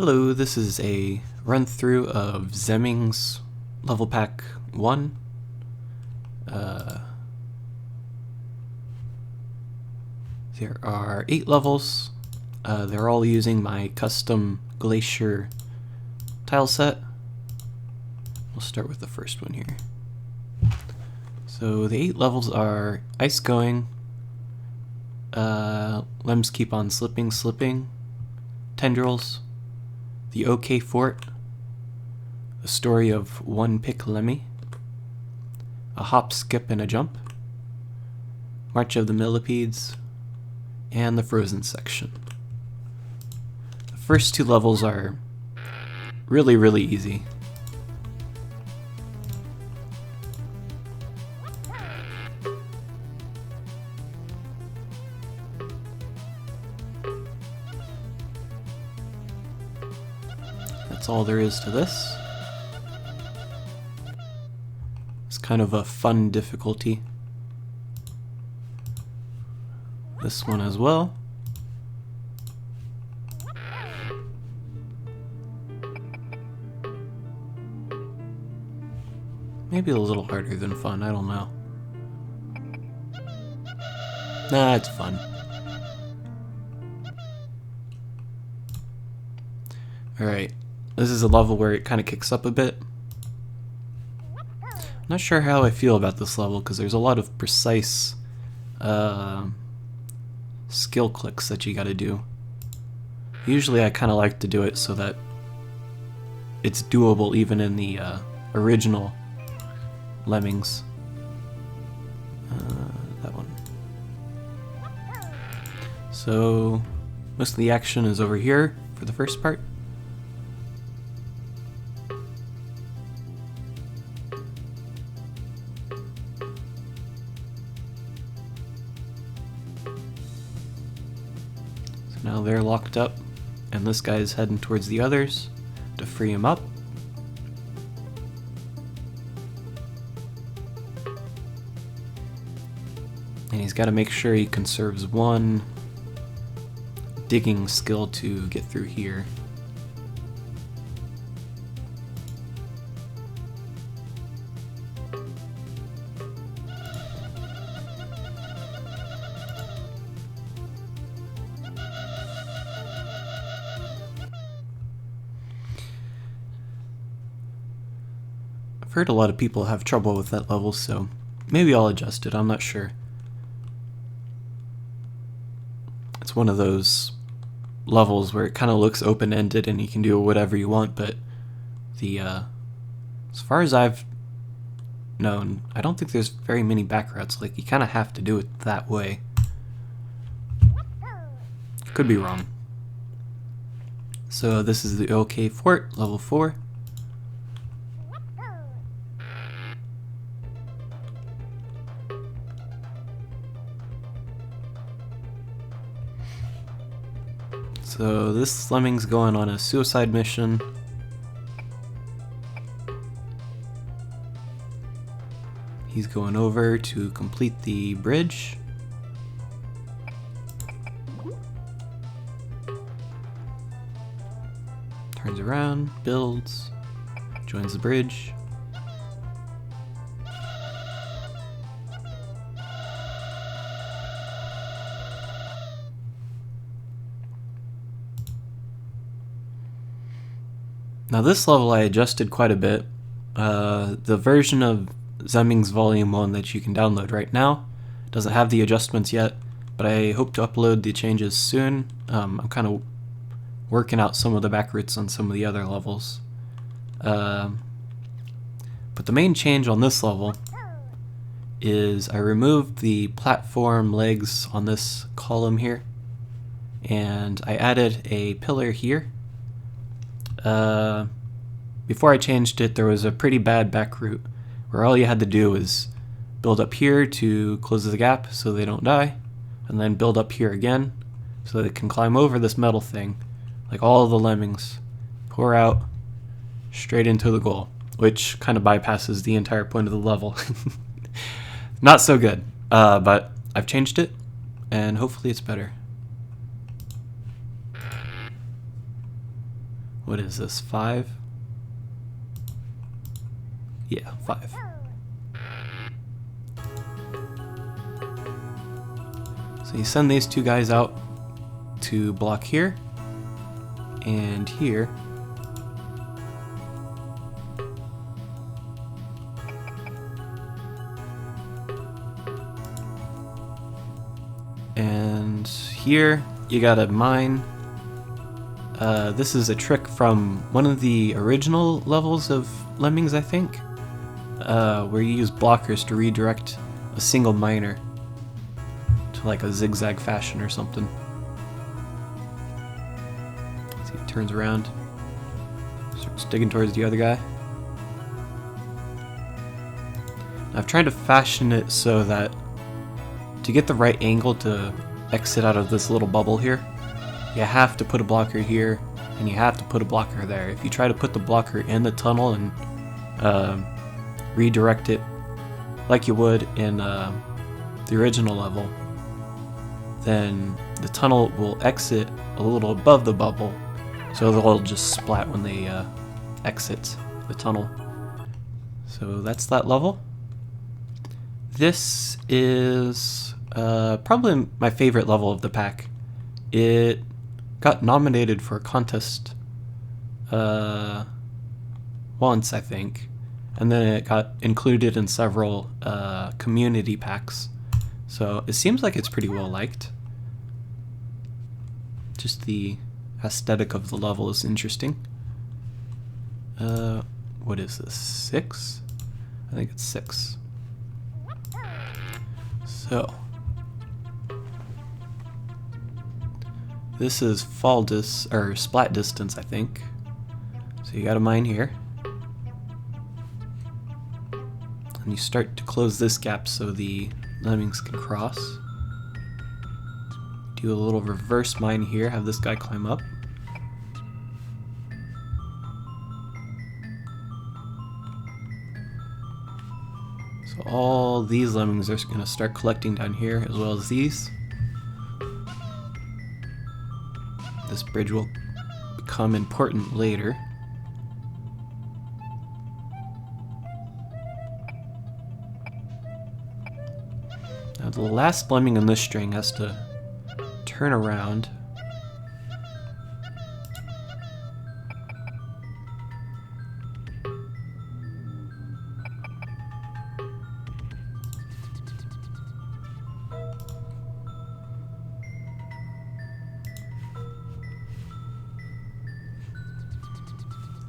Hello, this is a run-through of Zemmings Level Pack 1. There are 8 levels. They're all using my custom glacier tile set. We'll start with the first one here. So the 8 levels are Ice Going, Lems Keep on Slipping, Tendrils, the OK Fort, the story of one pick Lemmy, a hop, skip, and a jump, March of the Millipedes, and the Frozen section. The first 2 levels are really easy. That's all there is to this. It's kind of a fun difficulty. This one as well. Maybe a little harder than fun, I don't know. Nah, it's fun. Alright. This is a level where it kind of kicks up a bit. I'm not sure how I feel about this level because there's a lot of precise skill clicks that you gotta do. Usually I kind of like to do it so that it's doable even in the original Lemmings. That one. So most of the action is over here for the first part. Now they're locked up, and this guy's heading towards the others to free him up. And he's got to make sure he conserves one digging skill to get through here. I've heard a lot of people have trouble with that level, so maybe I'll adjust it, I'm not sure. It's one of those levels where it kind of looks open-ended and you can do whatever you want, but as far as I've known, I don't think there's very many back routes. Like, you kind of have to do it that way. Could be wrong. So this is the OK Fort, level 4. So this Lemming's going on a suicide mission. He's going over to complete the bridge. Turns around, builds, joins the bridge. Now this level I adjusted quite a bit. The version of Zemmings Volume 1 that you can download right now doesn't have the adjustments yet, but I hope to upload the changes soon. I'm kind of working out some of the back routes on some of the other levels. But the main change on this level is I removed the platform legs on this column here, and I added a pillar here. Before I changed it, there was a pretty bad back route where all you had to do was build up here to close the gap so they don't die, and then build up here again so they can climb over this metal thing, like all of the lemmings, pour out straight into the goal, which kind of bypasses the entire point of the level. Not so good, but I've changed it, and hopefully it's better. what is this, 5? Yeah, 5. So you send these two guys out to block here and here. And here you gotta mine. This is a trick from one of the original levels of Lemmings, I think, where you use blockers to redirect a single miner to like a zigzag fashion or something. See, he turns around, starts digging towards the other guy. I've tried to fashion it so that to get the right angle to exit out of this little bubble here, you have to put a blocker here and you have to put a blocker there. If you try to put the blocker in the tunnel and redirect it like you would in the original level, then the tunnel will exit a little above the bubble, so they'll just splat when they exit the tunnel. So that's that level. This is probably my favorite level of the pack. It got nominated for a contest once, I think, and then it got included in several community packs. So it seems like it's pretty well liked. Just the aesthetic of the level is interesting. What is this? 6? I think it's 6. So this is or splat distance, I think. So you gotta mine here. And you start to close this gap so the lemmings can cross. Do a little reverse mine here, have this guy climb up. So all these lemmings are going to start collecting down here, as well as these. This bridge will become important later. Now the last lemming in this string has to turn around.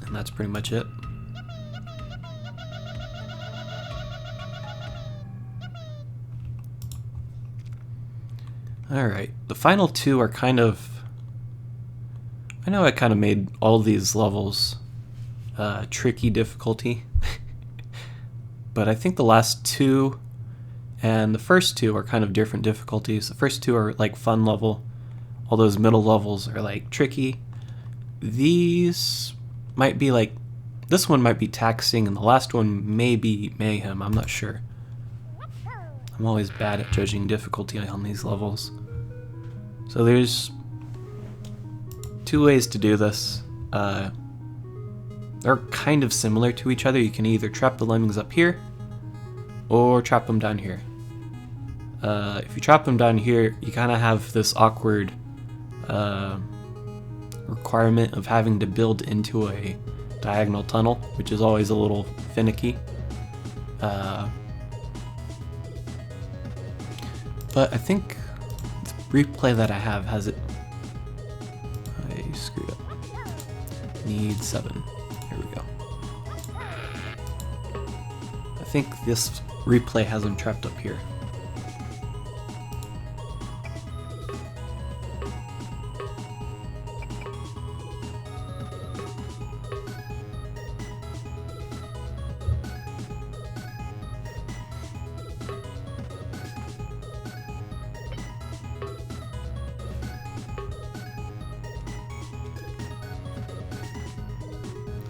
And that's pretty much it. Alright, the final two are kind of... I know I kind of made all these levels tricky difficulty, but I think the last two and the first two are kind of different difficulties. The first two are like fun level, all those middle levels are like tricky. These might be like, this one might be taxing and the last one may be mayhem, I'm not sure. I'm always bad at judging difficulty on these levels. So there's two ways to do this. They're kind of similar to each other. You can either trap the lemmings up here or trap them down here. If you trap them down here, you kind of have this awkward requirement of having to build into a diagonal tunnel, which is always a little finicky. But I think the replay that I have has it. I screwed up. Need 7. Here we go. I think this replay has them trapped up here.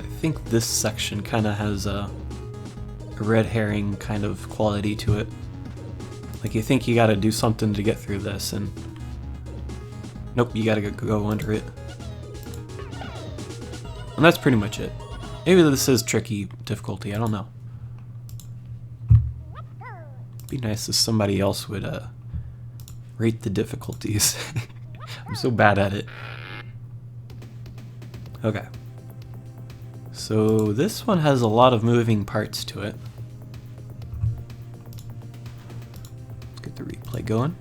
I think this section kind of has a red herring kind of quality to it. Like you think you gotta do something to get through this, and nope, you gotta go under it. And that's pretty much it. Maybe this is tricky difficulty, I don't know. Be nice if somebody else would rate the difficulties. I'm so bad at it. Okay. So this one has a lot of moving parts to it. Let's get the replay going.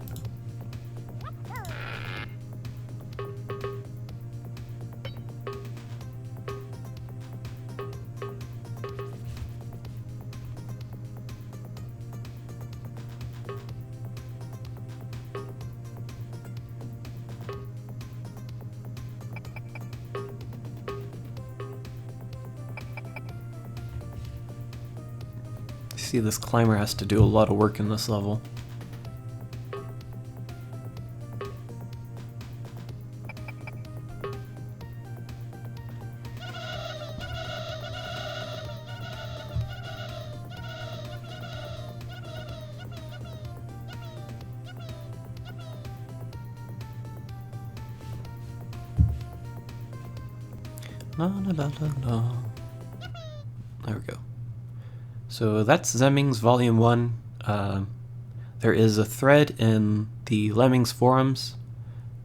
See, this climber has to do a lot of work in this level. La, la, la, la, la. There we go. So that's Zemmings Volume 1. There is a thread in the Lemmings Forums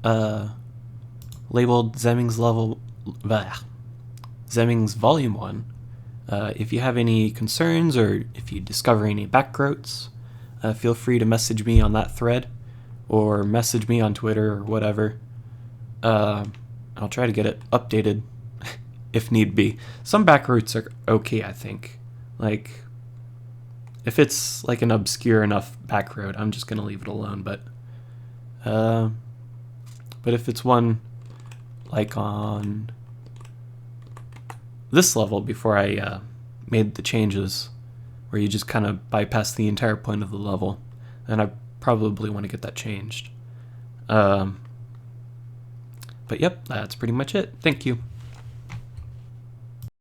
labeled Zemmings Zemmings Volume 1. If you have any concerns or if you discover any backroads, feel free to message me on that thread or message me on Twitter or whatever. I'll try to get it updated if need be. Some backroads are okay, I think. Like, if it's like an obscure enough back road, I'm just gonna leave it alone. But if it's one like on this level before I made the changes, where you just kind of bypass the entire point of the level, then I probably want to get that changed. But yep, that's pretty much it. Thank you.